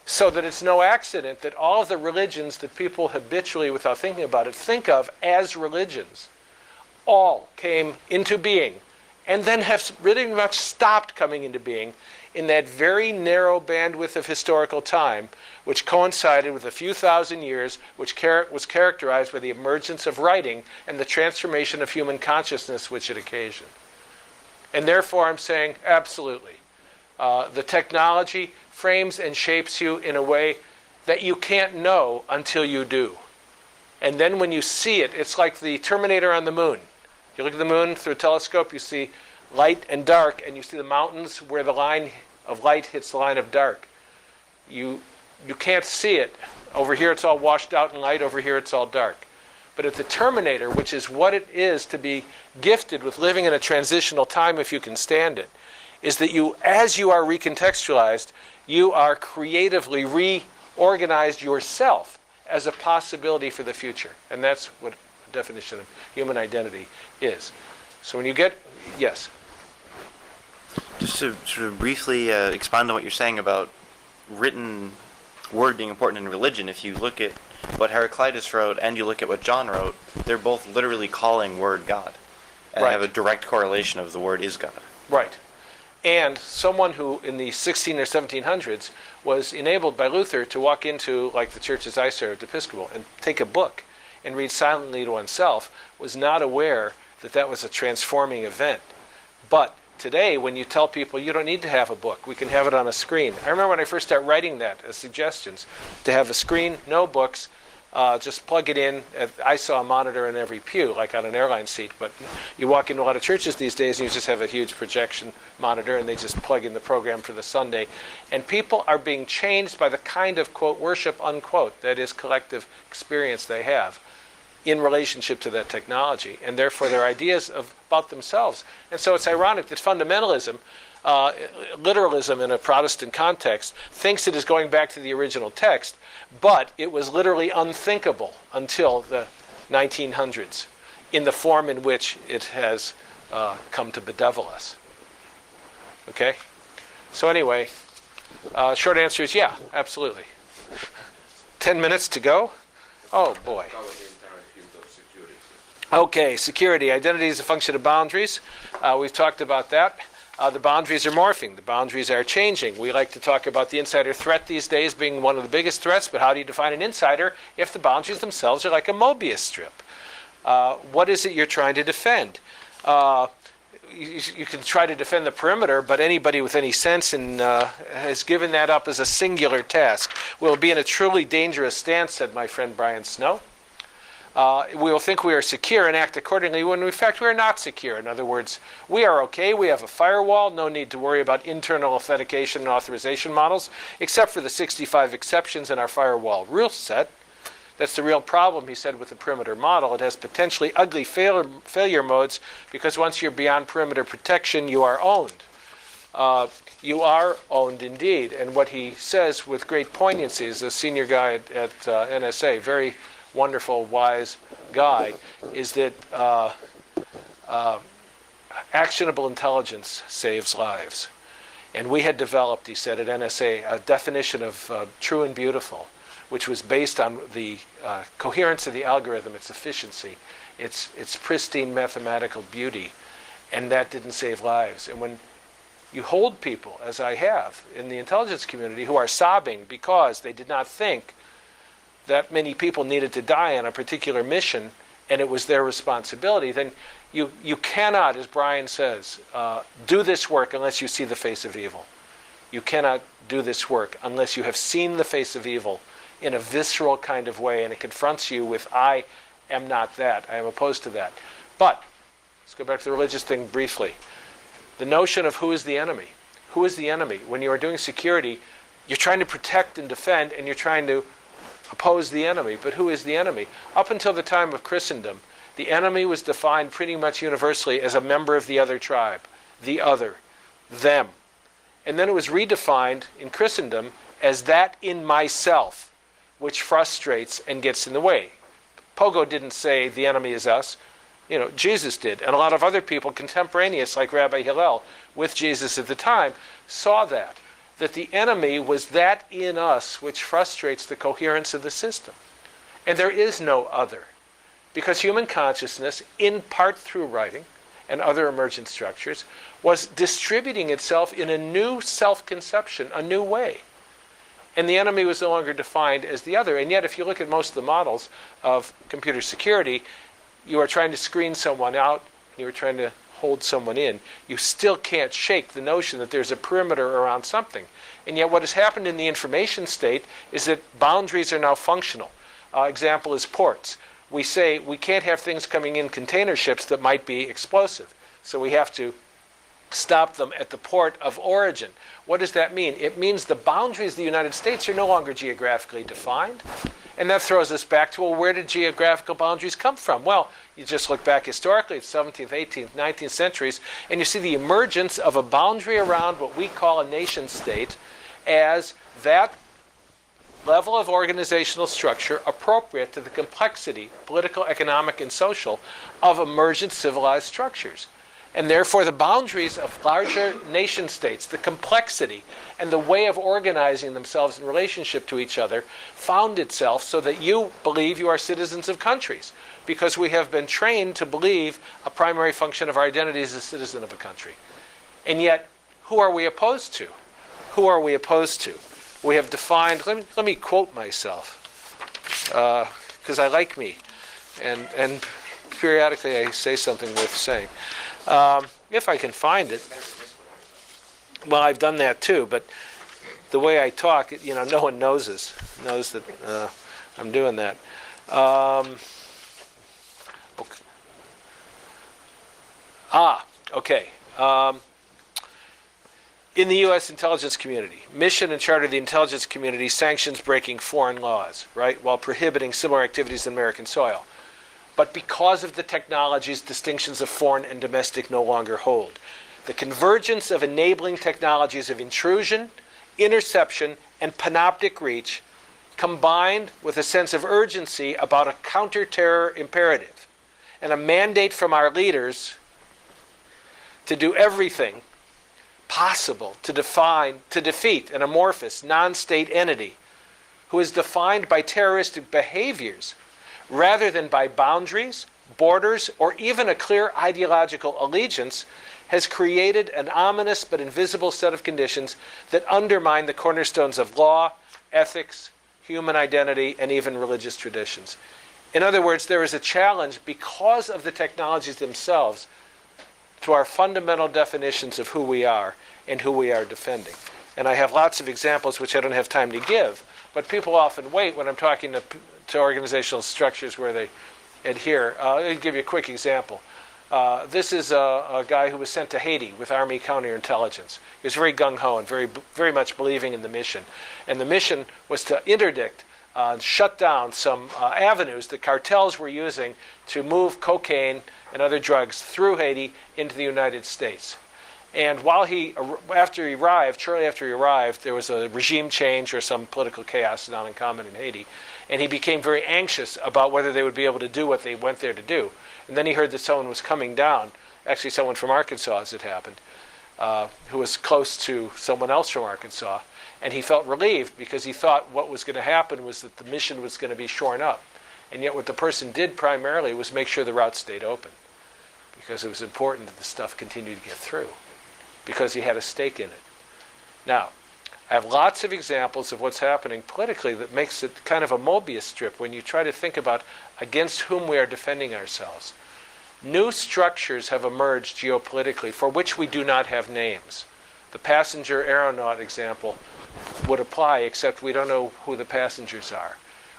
So that it's no accident that all of the religions that people habitually, without thinking about it, think of as religions, all came into being and then have really much stopped coming into being in that very narrow bandwidth of historical time, which coincided with a few thousand years, which was characterized by the emergence of writing and the transformation of human consciousness which it occasioned. And therefore I'm saying absolutely. The technology frames and shapes you in a way that you can't know until you do. And then when you see it, it's like the Terminator on the moon. You look at the moon through a telescope, you see light and dark, and you see the mountains where the line of light hits the line of dark. You can't see it. Over here it's all washed out in light, over here it's all dark. But at the Terminator, which is what it is to be gifted with living in a transitional time if you can stand it, is that you, as you are recontextualized, you are creatively reorganized yourself as a possibility for the future. And that's what the definition of human identity is. So when you get, yes? Just to sort of briefly expand on what you're saying about written word being important in religion, if you look at what Heraclitus wrote and you look at what John wrote, they're both literally calling word God. And Right. have a direct correlation of the word is God. Right. And someone who in the 16 or 1700s was enabled by Luther to walk into, like the churches I served, Episcopal, and take a book and read silently to oneself, was not aware that that was a transforming event. But today, when you tell people you don't need to have a book, we can have it on a screen. I remember when I first started writing that as suggestions, to have a screen, no books, just plug it in. I saw a monitor in every pew, like on an airline seat, but you walk into a lot of churches these days and you just have a huge projection monitor and they just plug in the program for the Sunday. And people are being changed by the kind of, quote, worship, unquote, that is collective experience they have in relationship to that technology, and therefore their ideas about themselves. And so it's ironic that fundamentalism, literalism in a Protestant context, thinks it is going back to the original text, but it was literally unthinkable until the 1900s in the form in which it has come to bedevil us. Okay? So anyway, short answer is yeah, absolutely. 10 minutes to go? Oh boy. Okay, security. Identity is a function of boundaries. We've talked about that. The boundaries are morphing. The boundaries are changing. We like to talk about the insider threat these days being one of the biggest threats, but how do you define an insider if the boundaries themselves are like a Mobius strip? What is it you're trying to defend? You can try to defend the perimeter, but anybody with any sense has given that up as a singular task. We'll be in a truly dangerous stance, said my friend Brian Snow. We will think we are secure and act accordingly when in fact we are not secure. In other words, we are okay, we have a firewall, no need to worry about internal authentication and authorization models, except for the 65 exceptions in our firewall rule set. That's the real problem, he said, with the perimeter model. It has potentially ugly failure modes because once you're beyond perimeter protection, you are owned. You are owned indeed. And what he says with great poignancy is a senior guy at NSA, very wonderful, wise guy, is that actionable intelligence saves lives. And we had developed, he said, at NSA, a definition of true and beautiful, which was based on the coherence of the algorithm, its efficiency, its pristine mathematical beauty, and that didn't save lives. And when you hold people, as I have in the intelligence community, who are sobbing because they did not think that many people needed to die on a particular mission and it was their responsibility, then you cannot, as Brian says, do this work unless you see the face of evil. You cannot do this work unless you have seen the face of evil in a visceral kind of way, and it confronts you with, I am not that. I am opposed to that. But let's go back to the religious thing briefly. The notion of who is the enemy. Who is the enemy? When you are doing security, you're trying to protect and defend, and you're trying to oppose the enemy. But who is the enemy? Up until the time of Christendom, the enemy was defined pretty much universally as a member of the other tribe, the other, them. And then it was redefined in Christendom as that in myself, which frustrates and gets in the way. Pogo didn't say the enemy is us. Jesus did. And a lot of other people, contemporaneous, like Rabbi Hillel, with Jesus at the time, saw that the enemy was that in us which frustrates the coherence of the system. And there is no other. Because human consciousness, in part through writing and other emergent structures, was distributing itself in a new self-conception, a new way. And the enemy was no longer defined as the other. And yet, if you look at most of the models of computer security, you are trying to screen someone out, you are trying to hold someone in. You still can't shake the notion that there's a perimeter around something. And yet what has happened in the information state is that boundaries are now functional. Example is ports. We say we can't have things coming in container ships that might be explosive. So we have to stop them at the port of origin. What does that mean? It means the boundaries of the United States are no longer geographically defined. And that throws us back to, well, where did geographical boundaries come from? Well, you just look back historically at 17th, 18th, 19th centuries, and you see the emergence of a boundary around what we call a nation state as that level of organizational structure appropriate to the complexity, political, economic, and social, of emergent civilized structures. And therefore, the boundaries of larger nation states, the complexity, and the way of organizing themselves in relationship to each other found itself so that you believe you are citizens of countries, because we have been trained to believe a primary function of our identity is a citizen of a country. And yet, who are we opposed to? Who are we opposed to? We have defined, let me quote myself, because I like me, and periodically I say something worth saying. If I can find it. Well, I've done that too, but the way I talk, no one knows that I'm doing that. Okay. In the U.S. intelligence community, mission and charter of the intelligence community sanctions breaking foreign laws, right, while prohibiting similar activities in American soil. But because of the technologies, distinctions of foreign and domestic no longer hold. The convergence of enabling technologies of intrusion, interception, and panoptic reach, combined with a sense of urgency about a counter-terror imperative, and a mandate from our leaders to do everything possible to defeat an amorphous, non-state entity who is defined by terroristic behaviors rather than by boundaries, borders, or even a clear ideological allegiance, has created an ominous but invisible set of conditions that undermine the cornerstones of law, ethics, human identity, and even religious traditions. In other words, there is a challenge because of the technologies themselves to our fundamental definitions of who we are and who we are defending. And I have lots of examples which I don't have time to give, but people often wait when I'm talking to organizational structures where they adhere. I'll give you a quick example. This is a guy who was sent to Haiti with Army counterintelligence. He was very gung-ho and very much believing in the mission. And the mission was to interdict, shut down some avenues that cartels were using to move cocaine and other drugs through Haiti into the United States. And shortly after he arrived, there was a regime change or some political chaos down in common in Haiti. And he became very anxious about whether they would be able to do what they went there to do. And then he heard that someone was coming down, actually someone from Arkansas as it happened, who was close to someone else from Arkansas. And he felt relieved because he thought what was going to happen was that the mission was going to be shorn up. And yet what the person did primarily was make sure the route stayed open, because it was important that the stuff continued to get through, because he had a stake in it. Now, I have lots of examples of what's happening politically that makes it kind of a Mobius strip when you try to think about against whom we are defending ourselves. New structures have emerged geopolitically for which we do not have names. The passenger aeronaut example would apply, except we don't know who the passengers are.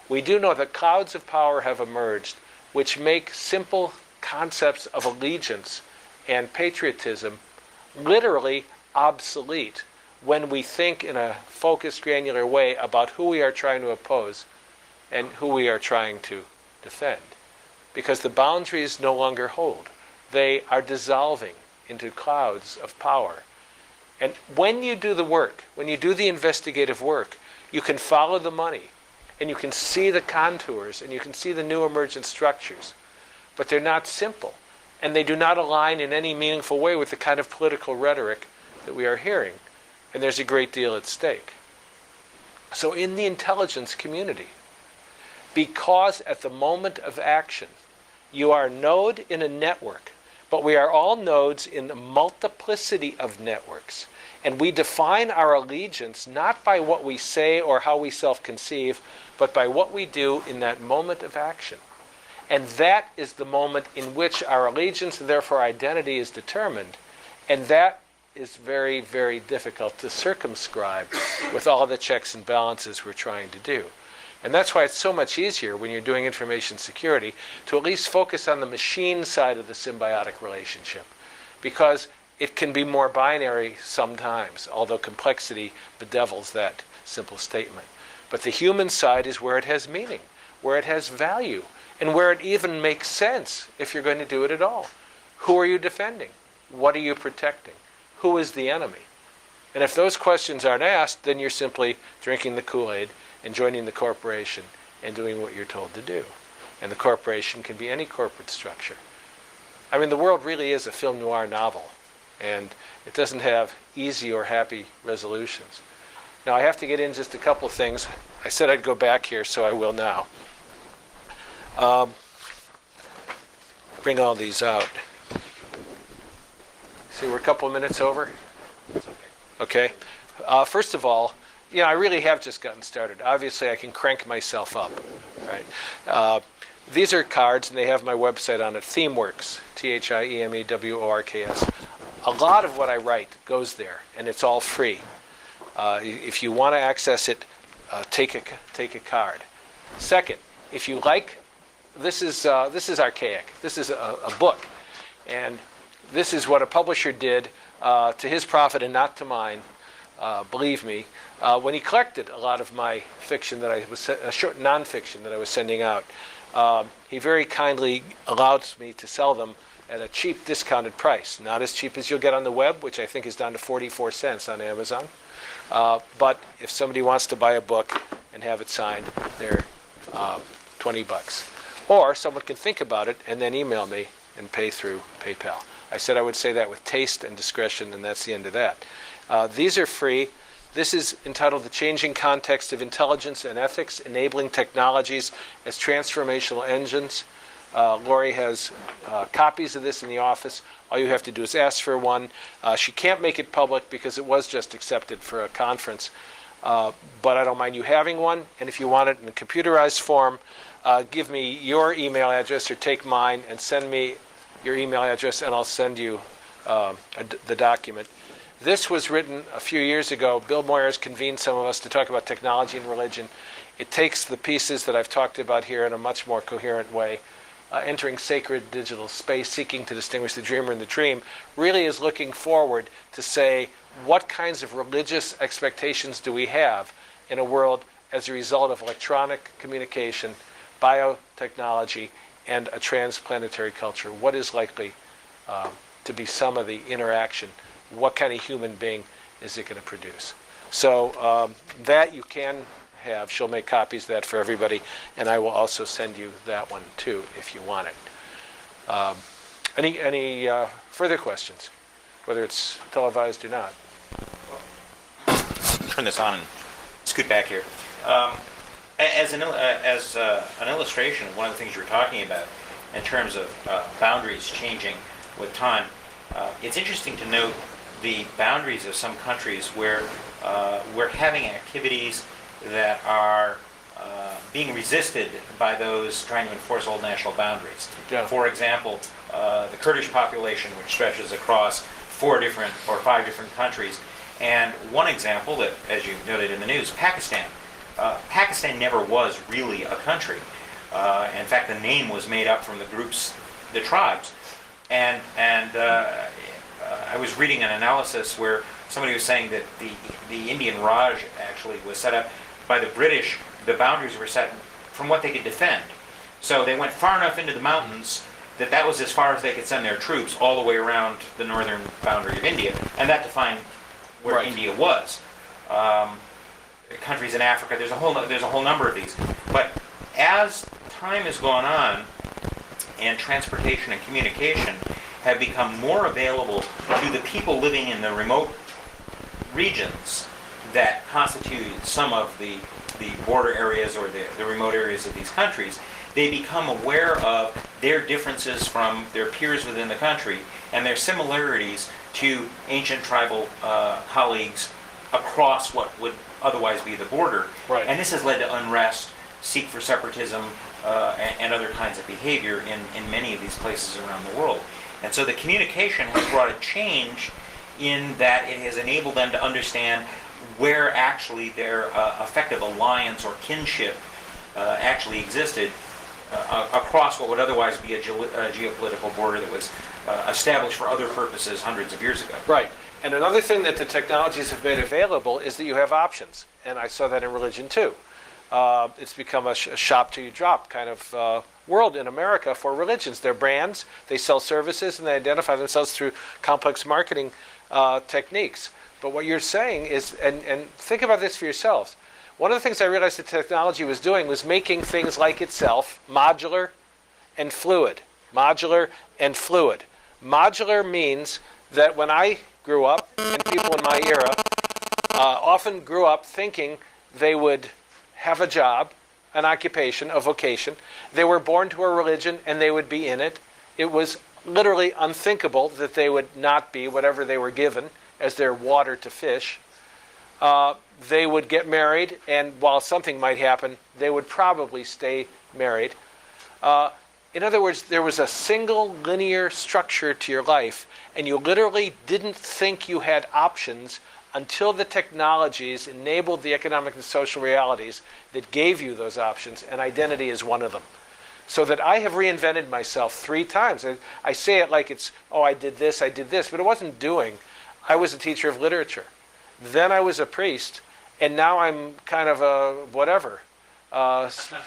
We do know that clouds of power have emerged which make simple concepts of allegiance and patriotism literally obsolete when we think in a focused, granular way about who we are trying to oppose and who we are trying to defend. Because the boundaries no longer hold. They are dissolving into clouds of power. And when you do the work, when you do the investigative work, you can follow the money, and you can see the contours, and you can see the new emergent structures. But they're not simple, and they do not align in any meaningful way with the kind of political rhetoric that we are hearing. And there's a great deal at stake. So in the intelligence community, because at the moment of action, you are a node in a network, but we are all nodes in a multiplicity of networks. And we define our allegiance not by what we say or how we self-conceive, but by what we do in that moment of action. And that is the moment in which our allegiance and therefore identity is determined. And that is very, very difficult to circumscribe with all the checks and balances we're trying to do. And that's why it's so much easier when you're doing information security to at least focus on the machine side of the symbiotic relationship, because it can be more binary sometimes, although complexity bedevils that simple statement. But the human side is where it has meaning, where it has value, and where it even makes sense if you're going to do it at all. Who are you defending? What are you protecting? Who is the enemy? And if those questions aren't asked, then you're simply drinking the Kool-Aid and joining the corporation and doing what you're told to do. And the corporation can be any corporate structure. I mean, the world really is a film noir novel, and it doesn't have easy or happy resolutions. Now, I have to get in just a couple of things. I said I'd go back here, so I will now. Bring all these out. See, we're a couple of minutes over. Okay. First of all, I really have just gotten started. Obviously, I can crank myself up, right? These are cards, and they have my website on it, ThemeWorks, THIEMEWORKS. A lot of what I write goes there, and it's all free. If you want to access it, take a card. Second, if you like, this is archaic. This is a book, and this is what a publisher did to his profit and not to mine. Believe me, when he collected a lot of my fiction that I was short nonfiction that I was sending out, he very kindly allowed me to sell them at a cheap discounted price. Not as cheap as you'll get on the web, which I think is down to 44 cents on Amazon. But if somebody wants to buy a book and have it signed, they're $20. Or someone can think about it and then email me and pay through PayPal. I said I would say that with taste and discretion, and that's the end of that. These are free. This is entitled The Changing Context of Intelligence and Ethics, Enabling Technologies as Transformational Engines. Lori has copies of this in the office. All you have to do is ask for one. She can't make it public because it was just accepted for a conference. But I don't mind you having one. And if you want it in a computerized form, give me your email address or take mine and send me your email address, and I'll send you the document. This was written a few years ago. Bill Moyers convened some of us to talk about technology and religion. It takes the pieces that I've talked about here in a much more coherent way. Entering sacred digital space, seeking to distinguish the dreamer and the dream, really is looking forward to say, what kinds of religious expectations do we have in a world as a result of electronic communication, biotechnology, and a transplanetary culture? What is likely to be some of the interaction? What kind of human being is it going to produce? So that you can have. She'll make copies of that for everybody, and I will also send you that one too if you want it. Any further questions, whether it's televised or not? Turn this on and scoot back here. As an illustration of one of the things you were talking about in terms of boundaries changing with time, it's interesting to note the boundaries of some countries where we're having activities that are being resisted by those trying to enforce old national boundaries. Yeah. For example, the Kurdish population, which stretches across 4 different or 5 different countries. And one example that, as you noted in the news, Pakistan. Pakistan never was really a country. In fact, the name was made up from the groups, the tribes. And I was reading an analysis where somebody was saying that the Indian Raj actually was set up by the British. The boundaries were set from what they could defend. So they went far enough into the mountains that was as far as they could send their troops all the way around the northern boundary of India, and that defined where Right. India was. Countries in Africa, there's a whole number of these. But as time has gone on, and transportation and communication have become more available to the people living in the remote regions that constitute some of the border areas or the remote areas of these countries, they become aware of their differences from their peers within the country and their similarities to ancient tribal colleagues across what would otherwise be the border. Right. And this has led to unrest, seek for separatism, and other kinds of behavior in many of these places around the world. And so the communication has brought a change in that it has enabled them to understand where actually their effective alliance or kinship actually existed across what would otherwise be a geopolitical border that was established for other purposes hundreds of years ago. Right. And another thing that the technologies have made available is that you have options. And I saw that in religion too. It's become a shop till you drop kind of world in America for religions. They're brands, they sell services, and they identify themselves through complex marketing techniques. But what you're saying is, and think about this for yourselves, one of the things I realized that technology was doing was making things like itself modular and fluid. Modular and fluid. Modular means that when I grew up, and people in my era often grew up thinking they would have a job, an occupation, a vocation. They were born to a religion and they would be in it. It was literally unthinkable that they would not be whatever they were given as their water to fish. They would get married, and while something might happen, they would probably stay married. In other words, there was a single linear structure to your life, and you literally didn't think you had options until the technologies enabled the economic and social realities that gave you those options, and identity is one of them. So that I have reinvented myself 3 times. I say it like it's, oh, I did this, but it wasn't doing. I was a teacher of literature. Then I was a priest, and now I'm kind of a whatever,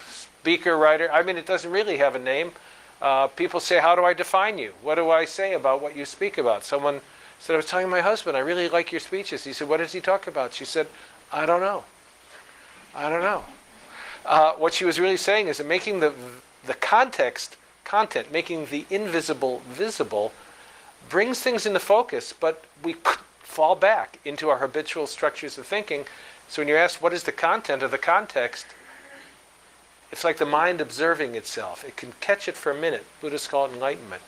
speaker, writer. I mean, it doesn't really have a name. People say, how do I define you? What do I say about what you speak about? Someone said, I was telling my husband, I really like your speeches. He said, what does he talk about? She said, I don't know. What she was really saying is that making the content, making the invisible visible, brings things into focus, but we fall back into our habitual structures of thinking. So when you're asked what is the content of the context, it's like the mind observing itself. It can catch it for a minute. Buddhists call it enlightenment.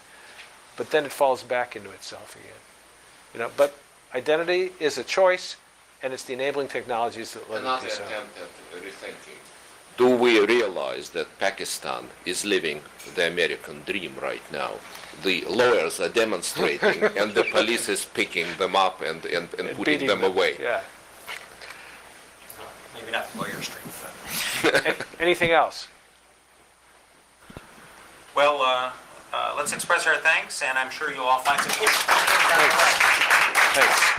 But then it falls back into itself again. But identity is a choice, and it's the enabling technologies that let Another it do so. attempt at rethinking. Do we realize that Pakistan is living the American dream right now? The lawyers are demonstrating, and the police is picking them up and putting Beating them away. Yeah. Maybe not lawyer street, but... Anything else? Well, let's express our thanks, and I'm sure you'll all find some... Thanks.